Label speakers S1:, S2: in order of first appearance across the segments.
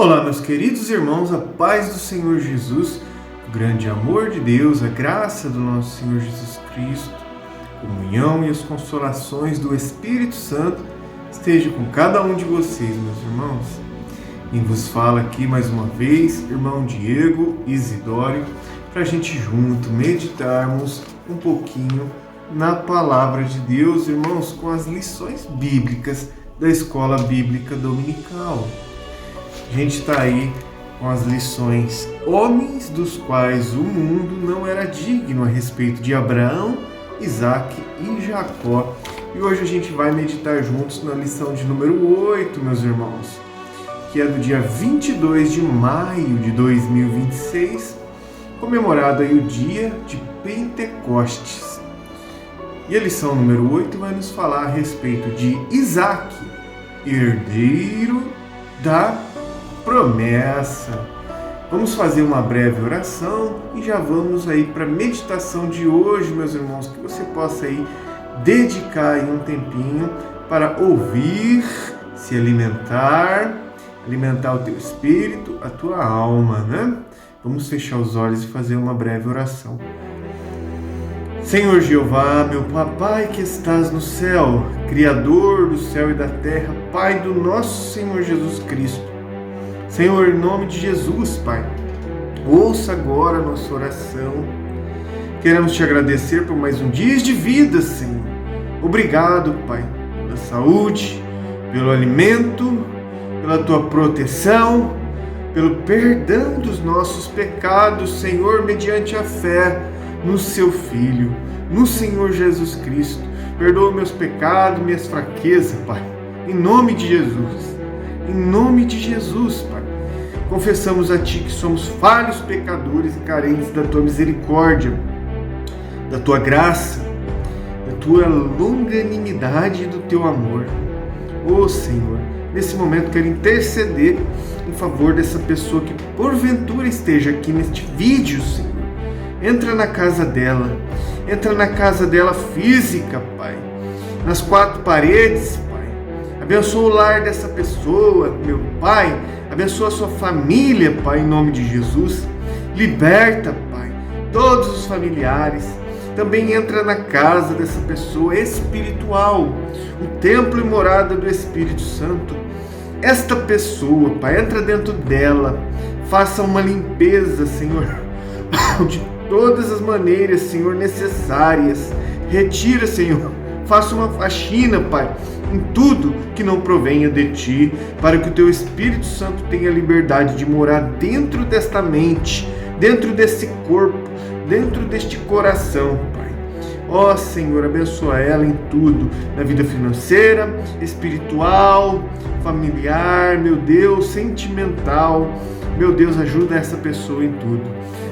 S1: Olá, meus queridos irmãos, a paz do Senhor Jesus, o grande amor de Deus, a graça do nosso Senhor Jesus Cristo, a comunhão e as consolações do Espírito Santo esteja com cada um de vocês, meus irmãos. Quem vos fala aqui mais uma vez, irmão Diego Isidório, para a gente junto meditarmos um pouquinho na Palavra de Deus, irmãos, com as lições bíblicas da Escola Bíblica Dominical. A gente está aí com as lições homens dos quais o mundo não era digno a respeito de Abraão, Isaac e Jacó. E hoje a gente vai meditar juntos na lição de número 8, meus irmãos, que é do dia 22 de maio de 2026, comemorado aí o dia de Pentecostes. E a lição número 8 vai nos falar a respeito de Isaac, herdeiro da promessa. Vamos fazer uma breve oração e já vamos aí para a meditação de hoje, meus irmãos, que você possa aí dedicar aí um tempinho para ouvir, se alimentar o teu espírito, a tua alma, né? Vamos fechar os olhos e fazer uma breve oração. Senhor Jeová, meu Papai que estás no céu, Criador do céu e da terra, Pai do nosso Senhor Jesus Cristo, Senhor, em nome de Jesus, Pai, ouça agora a nossa oração. Queremos te agradecer por mais um dia de vida, Senhor. Obrigado, Pai, pela saúde, pelo alimento, pela tua proteção, pelo perdão dos nossos pecados, Senhor, mediante a fé no seu Filho, no Senhor Jesus Cristo. Perdoa meus pecados, minhas fraquezas, Pai, em nome de Jesus. Em nome de Jesus, Pai, confessamos a Ti que somos falhos pecadores e carentes da Tua misericórdia, da Tua graça, da Tua longanimidade e do Teu amor. Ô Senhor, nesse momento quero interceder em favor dessa pessoa que porventura esteja aqui neste vídeo, Senhor. Entra na casa dela física, Pai, nas quatro paredes, abençoa o lar dessa pessoa, meu Pai. Abençoa a sua família, Pai, em nome de Jesus. Liberta, Pai, todos os familiares. Também entra na casa dessa pessoa espiritual, o templo e morada do Espírito Santo. Esta pessoa, Pai, entra dentro dela. Faça uma limpeza, Senhor, de todas as maneiras, Senhor, necessárias. Retira, Senhor. Faça uma faxina, Pai, em tudo que não provenha de Ti, para que o Teu Espírito Santo tenha liberdade de morar dentro desta mente, dentro desse corpo, dentro deste coração, Pai. Ó Senhor, abençoa ela em tudo, na vida financeira, espiritual, familiar, meu Deus, sentimental. Meu Deus, ajuda essa pessoa em tudo.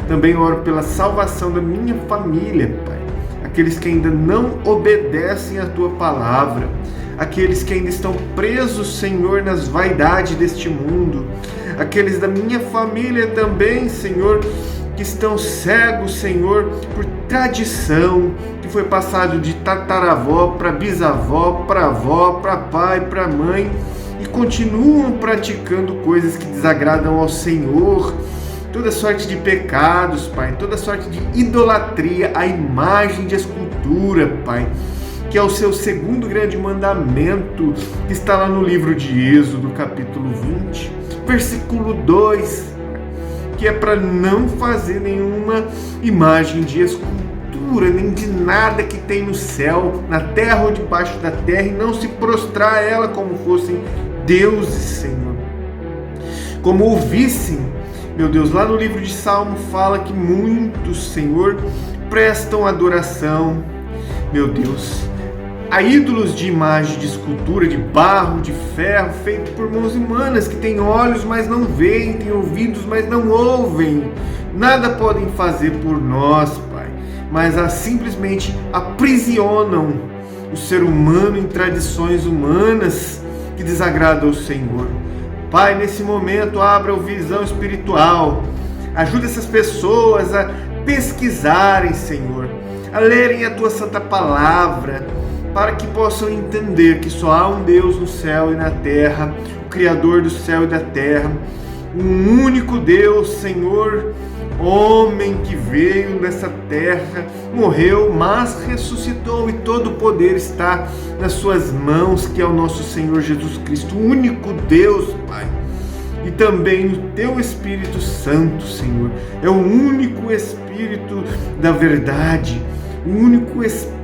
S1: Também oro pela salvação da minha família, Pai. Aqueles que ainda não obedecem à Tua palavra, aqueles que ainda estão presos, Senhor, nas vaidades deste mundo, aqueles da minha família também, Senhor, que estão cegos, Senhor, por tradição, que foi passado de tataravó para bisavó, para avó, para pai, para mãe, e continuam praticando coisas que desagradam ao Senhor, toda sorte de pecados, Pai, toda sorte de idolatria, a imagem de escultura, Pai, que é o seu segundo grande mandamento, que está lá no livro de Êxodo, capítulo 20, versículo 2, que é para não fazer nenhuma imagem de escultura, nem de nada que tem no céu, na terra ou debaixo da terra, e não se prostrar a ela como fossem deuses, Senhor. Como ouvissem, meu Deus, lá no livro de Salmo fala que muitos, Senhor, prestam adoração, meu Deus, a ídolos de imagem, de escultura, de barro, de ferro, feito por mãos humanas, que têm olhos, mas não veem, têm ouvidos, mas não ouvem. Nada podem fazer por nós, Pai, mas simplesmente aprisionam o ser humano em tradições humanas que desagradam ao Senhor. Pai, nesse momento, abra a visão espiritual. Ajuda essas pessoas a pesquisarem, Senhor, a lerem a Tua Santa Palavra, para que possam entender que só há um Deus no céu e na terra, o Criador do céu e da terra, um único Deus, Senhor, homem que veio nessa terra, morreu, mas ressuscitou, e todo o poder está nas suas mãos, que é o nosso Senhor Jesus Cristo, o único Deus, Pai. E também o Teu Espírito Santo, Senhor, é o único Espírito da verdade, o único Espírito,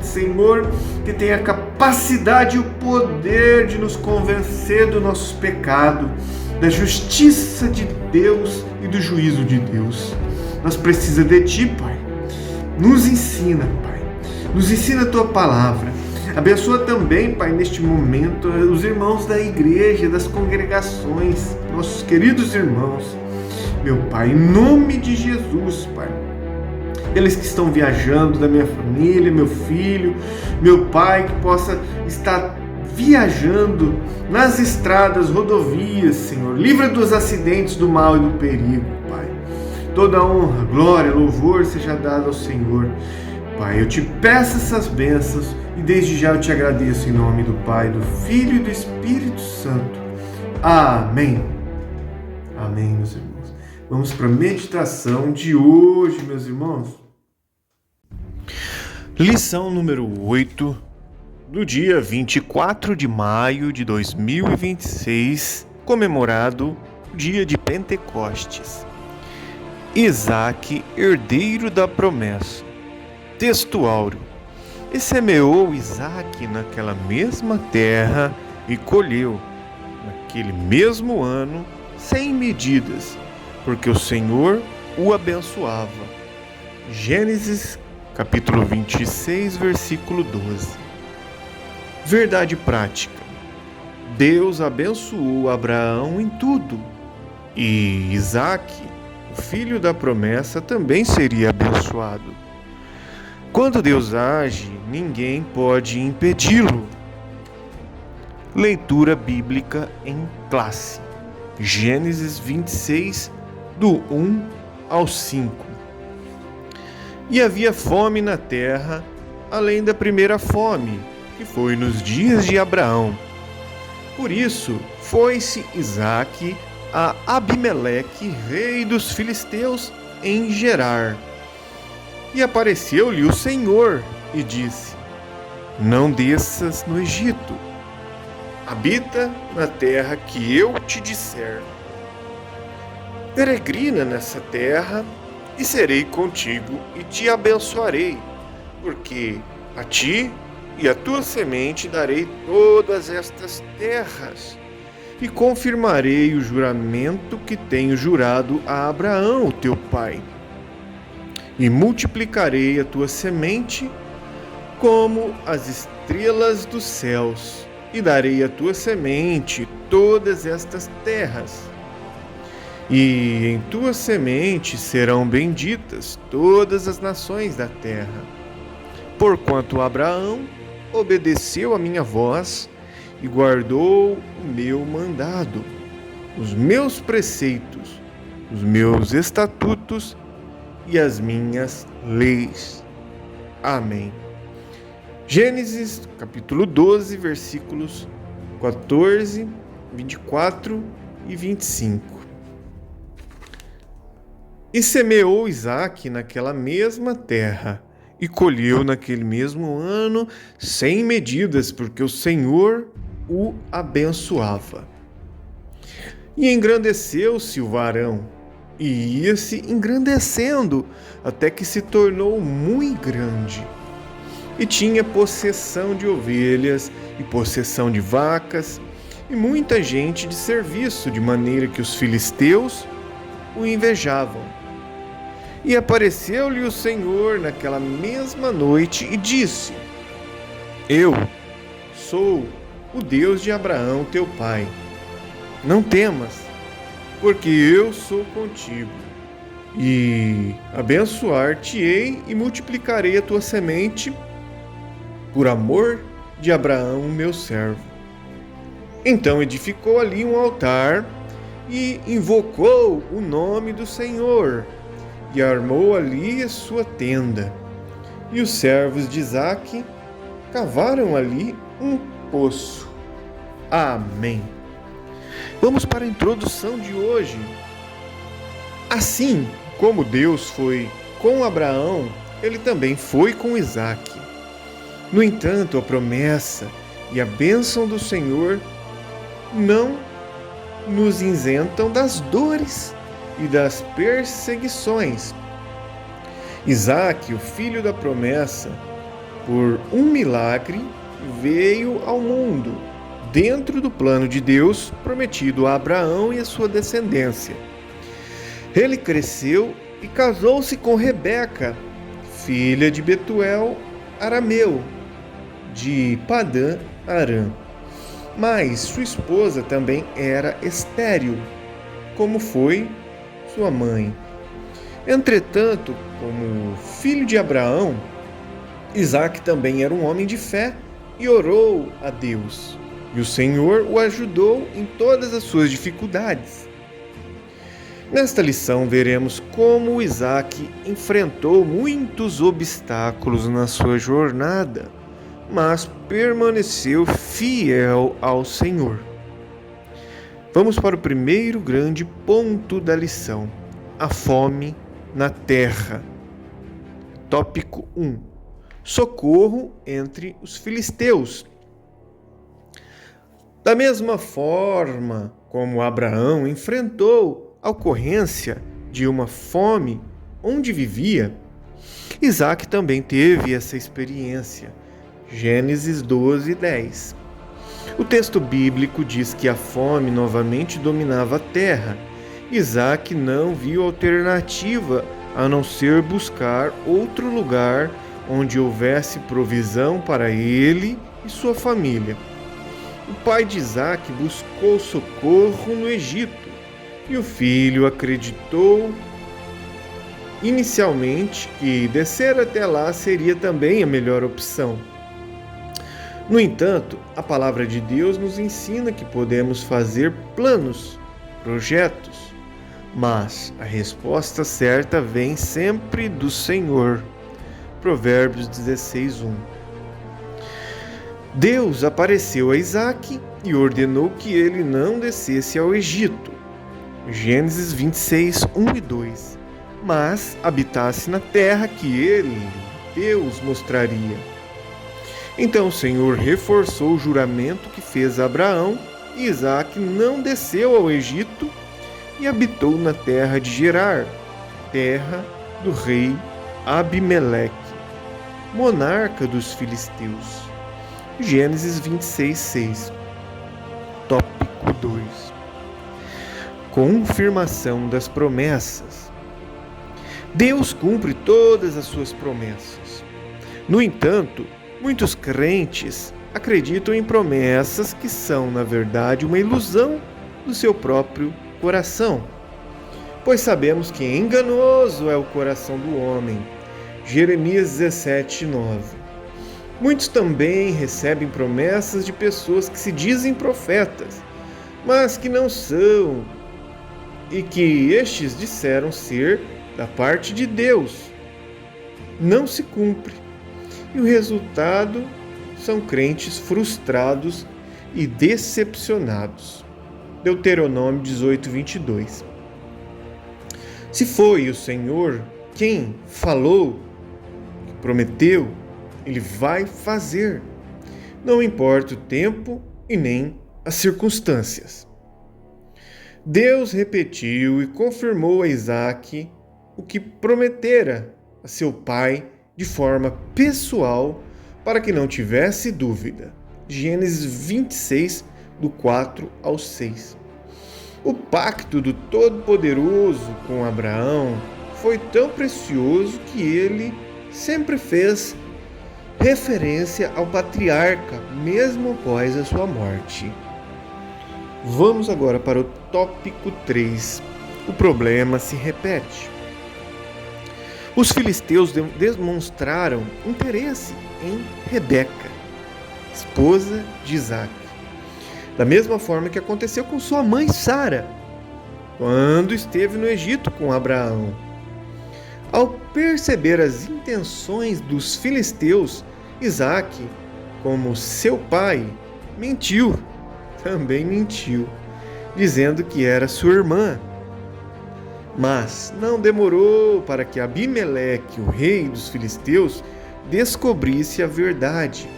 S1: Senhor, que tem a capacidade e o poder de nos convencer do nosso pecado, da justiça de Deus e do juízo de Deus. Nós precisamos de Ti, Pai. Nos ensina, Pai. Nos ensina a Tua palavra. Abençoa também, Pai, neste momento, os irmãos da igreja, das congregações, nossos queridos irmãos. Meu Pai, em nome de Jesus, Pai. Eles que estão viajando, da minha família, meu filho, meu pai, que possa estar viajando nas estradas, rodovias, Senhor. Livra dos acidentes, do mal e do perigo, Pai. Toda honra, glória, louvor seja dado ao Senhor. Pai, eu te peço essas bênçãos e desde já eu te agradeço em nome do Pai, do Filho e do Espírito Santo. Amém. Amém, meus irmãos. Vamos para a meditação de hoje, meus irmãos. Lição número 8, do dia 24 de maio de 2026, comemorado dia de Pentecostes. Isaque, herdeiro da promessa. Texto áureo. E semeou Isaque naquela mesma terra e colheu, naquele mesmo ano, 100 medidas, porque o Senhor o abençoava. Gênesis capítulo 26, versículo 12. Verdade prática. Deus abençoou Abraão em tudo, e Isaque, o filho da promessa, também seria abençoado. Quando Deus age, ninguém pode impedi-lo. Leitura bíblica em classe. Gênesis 26, do 1 ao 5. E havia fome na terra, além da primeira fome, que foi nos dias de Abraão. Por isso, foi-se Isaque a Abimeleque, rei dos filisteus, em Gerar. E apareceu-lhe o Senhor e disse: Não desças no Egito, habita na terra que eu te disser. Peregrina nessa terra, e serei contigo e te abençoarei, porque a ti e a tua semente darei todas estas terras, e confirmarei o juramento que tenho jurado a Abraão, teu pai. E multiplicarei a tua semente como as estrelas dos céus, e darei à tua semente todas estas terras. E em tua semente serão benditas todas as nações da terra. Porquanto Abraão obedeceu a minha voz e guardou o meu mandado, os meus preceitos, os meus estatutos e as minhas leis. Amém. Gênesis capítulo 12, versículos 14, 24 e 25. E semeou Isaque naquela mesma terra, e colheu naquele mesmo ano 100 medidas, porque o Senhor o abençoava. E engrandeceu-se o varão, e ia-se engrandecendo, até que se tornou muito grande. E tinha possessão de ovelhas, e possessão de vacas, e muita gente de serviço, de maneira que os filisteus o invejavam. E apareceu-lhe o Senhor naquela mesma noite e disse: Eu sou o Deus de Abraão teu pai. Não temas, porque eu sou contigo, e abençoar-te-ei e multiplicarei a tua semente por amor de Abraão, meu servo. Então edificou ali um altar e invocou o nome do Senhor, e armou ali a sua tenda. E os servos de Isaque cavaram ali um poço. Amém. Vamos para a introdução de hoje. Assim como Deus foi com Abraão, ele também foi com Isaque. No entanto, a promessa e a bênção do Senhor não nos isentam das dores e das perseguições. Isaque, o filho da promessa, por um milagre, veio ao mundo, dentro do plano de Deus prometido a Abraão e a sua descendência. Ele cresceu e casou-se com Rebeca, filha de Betuel arameu, de Padã Arã. Mas sua esposa também era estéril, como foi sua mãe. Entretanto, como filho de Abraão, Isaque também era um homem de fé e orou a Deus. E o Senhor o ajudou em todas as suas dificuldades. Nesta lição veremos como Isaque enfrentou muitos obstáculos na sua jornada, mas permaneceu fiel ao Senhor. Vamos para o primeiro grande ponto da lição: a fome na terra. Tópico 1: socorro entre os filisteus. Da mesma forma como Abraão enfrentou a ocorrência de uma fome onde vivia, Isaque também teve essa experiência. Gênesis 12:10. O texto bíblico diz que a fome novamente dominava a terra. Isaque não viu alternativa a não ser buscar outro lugar onde houvesse provisão para ele e sua família. O pai de Isaque buscou socorro no Egito e o filho acreditou inicialmente que descer até lá seria também a melhor opção. No entanto, a palavra de Deus nos ensina que podemos fazer planos, projetos, mas a resposta certa vem sempre do Senhor. Provérbios 16:1. Deus apareceu a Isaque e ordenou que ele não descesse ao Egito. Gênesis 26:1 e 2. Mas habitasse na terra que ele, Deus, mostraria. Então o Senhor reforçou o juramento que fez a Abraão, e Isaque não desceu ao Egito e habitou na terra de Gerar, terra do rei Abimeleque, monarca dos filisteus. Gênesis 26:6. Tópico 2: confirmação das promessas. Deus cumpre todas as suas promessas. No entanto, muitos crentes acreditam em promessas que são, na verdade, uma ilusão do seu próprio coração. Pois sabemos que enganoso é o coração do homem. Jeremias 17:9. Muitos também recebem promessas de pessoas que se dizem profetas, mas que não são, e que estes disseram ser da parte de Deus. Não se cumpre, e o resultado são crentes frustrados e decepcionados. Deuteronômio 18:22. Se foi o Senhor quem falou, que prometeu, Ele vai fazer. Não importa o tempo e nem as circunstâncias. Deus repetiu e confirmou a Isaque o que prometera a seu pai de forma pessoal para que não tivesse dúvida. Gênesis 26, do 4 ao 6. O pacto do Todo-Poderoso com Abraão foi tão precioso que ele sempre fez referência ao patriarca, mesmo após a sua morte. Vamos agora para o tópico 3. O problema se repete. Os filisteus demonstraram interesse em Rebeca, esposa de Isaque, da mesma forma que aconteceu com sua mãe Sara, quando esteve no Egito com Abraão. Ao perceber as intenções dos filisteus, Isaque, como seu pai, mentiu, também mentiu. dizendo que era sua irmã. Mas não demorou para que Abimeleque, o rei dos filisteus, descobrisse a verdade.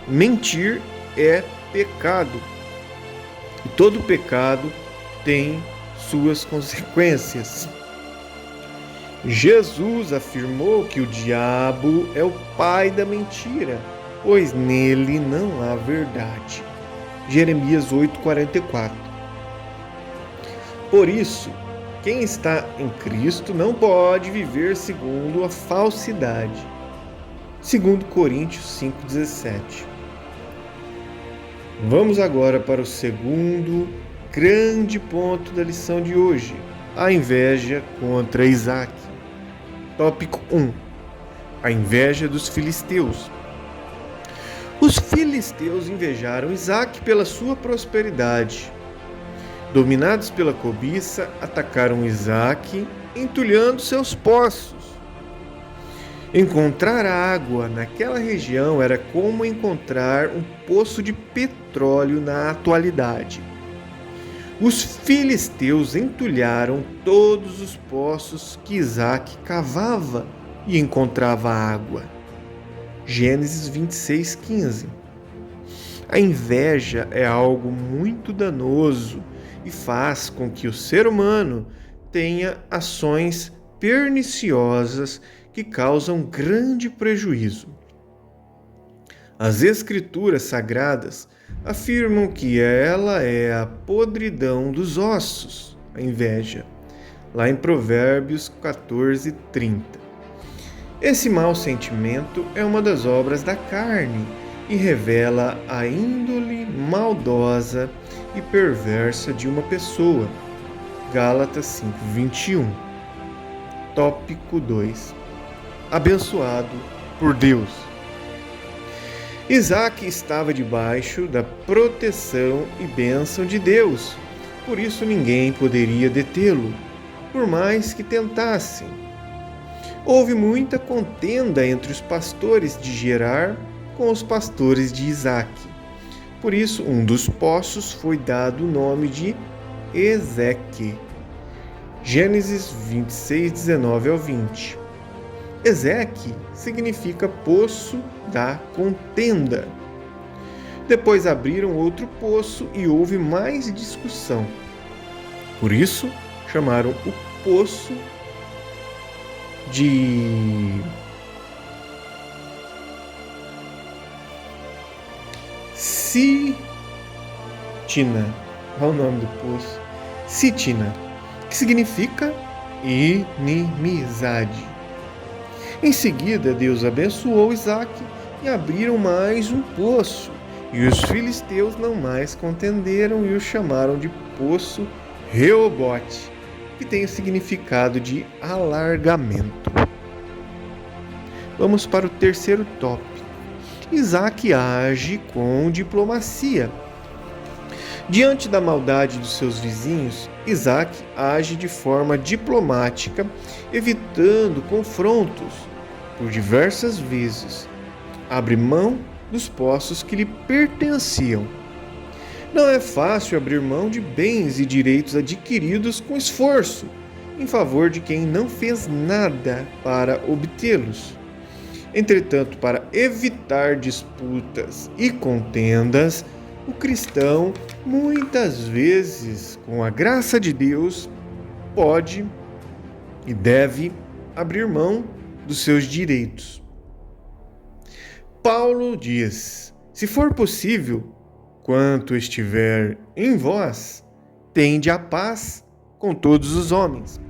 S1: Mentir é pecado. E todo pecado tem suas consequências. Jesus afirmou que o diabo é o pai da mentira, pois nele não há verdade. Jeremias 8,44. Por isso, quem está em Cristo não pode viver segundo a falsidade. 2 Coríntios 5,17. Vamos agora para o segundo grande ponto da lição de hoje: a inveja contra Isaac. Tópico 1. A inveja dos filisteus. Os filisteus invejaram Isaac pela sua prosperidade. Dominados pela cobiça, atacaram Isaac, entulhando seus poços. Encontrar água naquela região era como encontrar um poço de petróleo na atualidade. Os filisteus entulharam todos os poços que Isaac cavava e encontrava água. Gênesis 26:15. A inveja é algo muito danoso e faz com que o ser humano tenha ações perniciosas que causam grande prejuízo. As Escrituras Sagradas afirmam que ela é a podridão dos ossos, a inveja, lá em Provérbios 14:30. Esse mau sentimento é uma das obras da carne e revela a índole maldosa e perversa de uma pessoa. Gálatas 5:21. Tópico 2. Abençoado por Deus. Isaac estava debaixo da proteção e bênção de Deus, por isso ninguém poderia detê-lo, por mais que tentassem. Houve muita contenda entre os pastores de Gerar com os pastores de Isaac. Por isso, um dos poços foi dado o nome de Ezeque. Gênesis 26:19-20. Ezeque significa poço da contenda. Depois abriram outro poço e houve mais discussão. Por isso, chamaram o poço de Sitina. Qual é o nome do poço? Sitina, que significa inimizade. Em seguida, Deus abençoou Isaac e abriram mais um poço. E os filisteus não mais contenderam e o chamaram de Poço Reobote, que tem o significado de alargamento. Vamos para o terceiro tópico. Isaac age com diplomacia. Diante da maldade dos seus vizinhos, Isaac age de forma diplomática, evitando confrontos. Por diversas vezes, abre mão dos poços que lhe pertenciam. Não é fácil abrir mão de bens e direitos adquiridos com esforço, em favor de quem não fez nada para obtê-los. Entretanto, para evitar disputas e contendas, o cristão, muitas vezes, com a graça de Deus, pode e deve abrir mão dos seus direitos. Paulo diz: se for possível, quanto estiver em vós, tende a paz com todos os homens.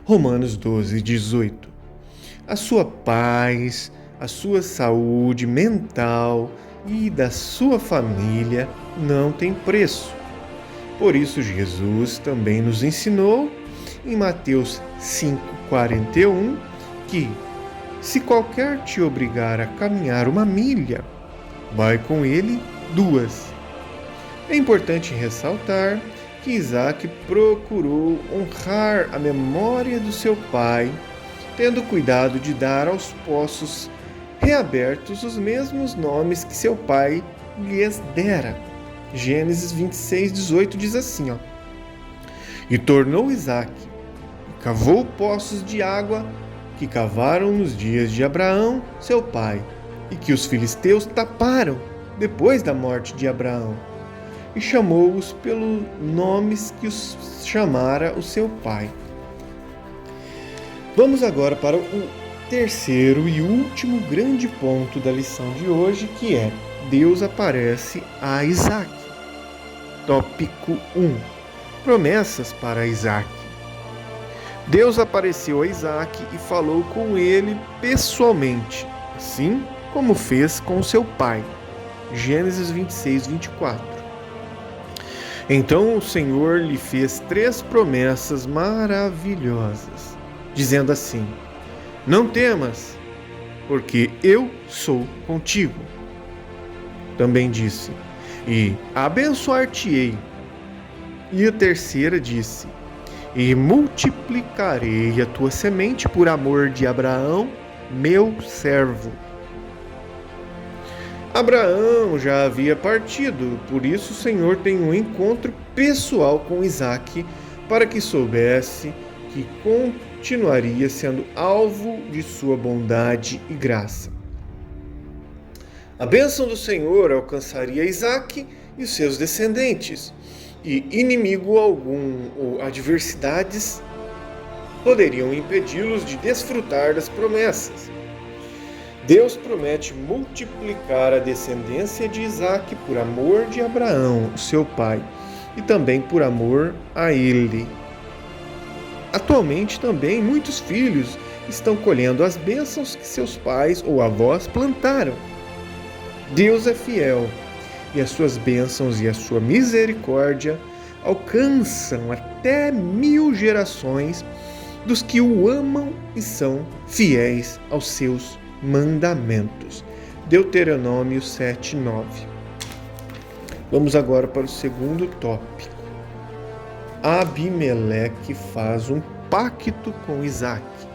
S1: Romanos 12:18. A sua paz, a sua saúde mental e da sua família não tem preço. Por isso Jesus também nos ensinou em Mateus 5:41 que, se qualquer te obrigar a caminhar 1 milha, vai com ele 2. É importante ressaltar que Isaac procurou honrar a memória do seu pai, tendo cuidado de dar aos poços reabertos os mesmos nomes que seu pai lhes dera. Gênesis 26:18 diz assim, ó: E tornou Isaque, e cavou poços de água que cavaram nos dias de Abraão, seu pai, e que os filisteus taparam depois da morte de Abraão, e chamou-os pelos nomes que os chamara o seu pai. Vamos agora para o terceiro e último grande ponto da lição de hoje, que é: Deus aparece a Isaque. Tópico 1. Promessas para Isaque. Deus apareceu a Isaque e falou com ele pessoalmente, assim como fez com seu pai. Gênesis 26:24. Então o Senhor lhe fez 3 promessas maravilhosas, dizendo assim: Não temas, porque eu sou contigo. Também disse: E abençoar-te-ei. E a terceira disse: E multiplicarei a tua semente por amor de Abraão, meu servo. Abraão já havia partido, por isso o Senhor tem um encontro pessoal com Isaque, para que soubesse que continuaria sendo alvo de sua bondade e graça. A bênção do Senhor alcançaria Isaque e os seus descendentes, e inimigo algum ou adversidades poderiam impedi-los de desfrutar das promessas. Deus promete multiplicar a descendência de Isaque por amor de Abraão, seu pai, e também por amor a ele. Atualmente também muitos filhos estão colhendo as bênçãos que seus pais ou avós plantaram. Deus é fiel, e as suas bênçãos e a sua misericórdia alcançam até 1000 gerações dos que o amam e são fiéis aos seus mandamentos. Deuteronômio 7:9. Vamos agora para o segundo tópico. Abimeleque faz um pacto com Isaque.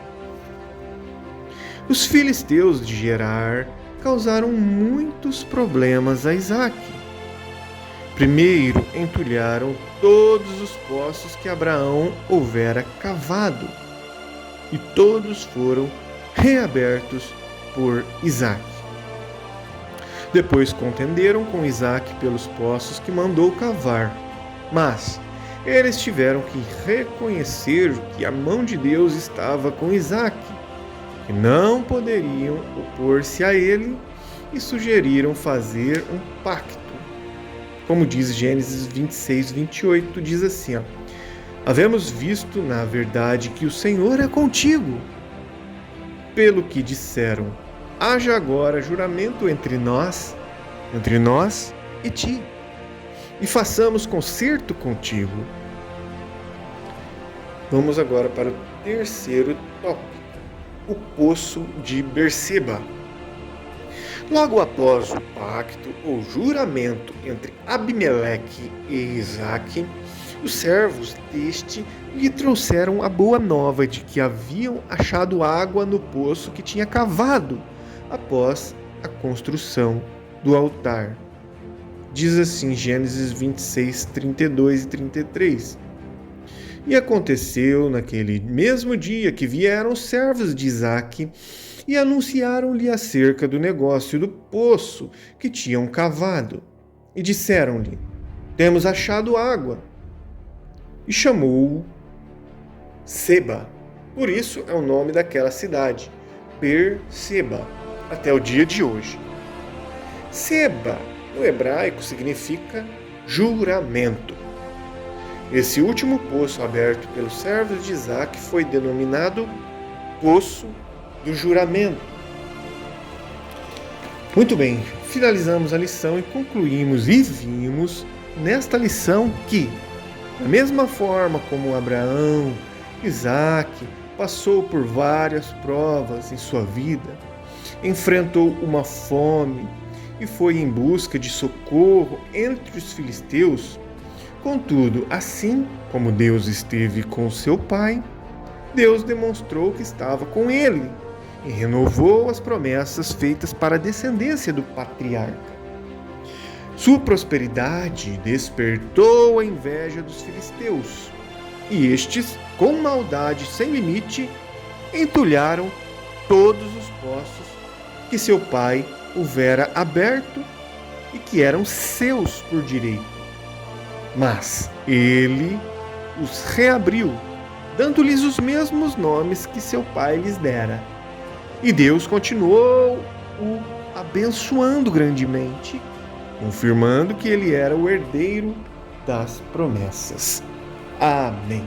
S1: Os filisteus de Gerar causaram muitos problemas a Isaque. Primeiro, entulharam todos os poços que Abraão houvera cavado, e todos foram reabertos por Isaque. Depois contenderam com Isaque pelos poços que mandou cavar, mas eles tiveram que reconhecer que a mão de Deus estava com Isaque, que não poderiam opor-se a ele, e sugeriram fazer um pacto. Como diz Gênesis 26:28, diz assim: Havemos visto, na verdade, que o Senhor é contigo. Pelo que disseram, haja agora juramento entre nós e ti, e façamos concerto contigo. Vamos agora para o terceiro tópico: o poço de Berseba. Logo após o pacto ou juramento entre Abimeleque e Isaque, os servos deste lhe trouxeram a boa nova de que haviam achado água no poço que tinha cavado após a construção do altar. Diz assim Gênesis 26:32 e 33. E aconteceu naquele mesmo dia que vieram os servos de Isaque e anunciaram-lhe acerca do negócio do poço que tinham cavado. E disseram-lhe: Temos achado água. E chamou-o Seba. Por isso é o nome daquela cidade, Berseba, até o dia de hoje. Seba, no hebraico, significa juramento. Esse último poço aberto pelos servos de Isaque foi denominado Poço do Juramento. Muito bem, finalizamos a lição e concluímos e vimos nesta lição que, da mesma forma como Abraão, Isaque passou por várias provas em sua vida, enfrentou uma fome e foi em busca de socorro entre os filisteus, contudo, assim como Deus esteve com seu pai, Deus demonstrou que estava com ele e renovou as promessas feitas para a descendência do patriarca. Sua prosperidade despertou a inveja dos filisteus, e estes, com maldade sem limite, entulharam todos os poços que seu pai houvera aberto e que eram seus por direito. Mas ele os reabriu, dando-lhes os mesmos nomes que seu pai lhes dera. E Deus continuou o abençoando grandemente, confirmando que ele era o herdeiro das promessas. Amém.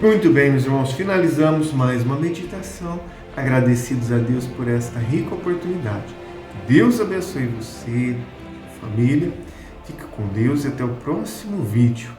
S1: Muito bem, meus irmãos, finalizamos mais uma meditação, agradecidos a Deus por esta rica oportunidade. Deus abençoe você, família, fique com Deus e até o próximo vídeo.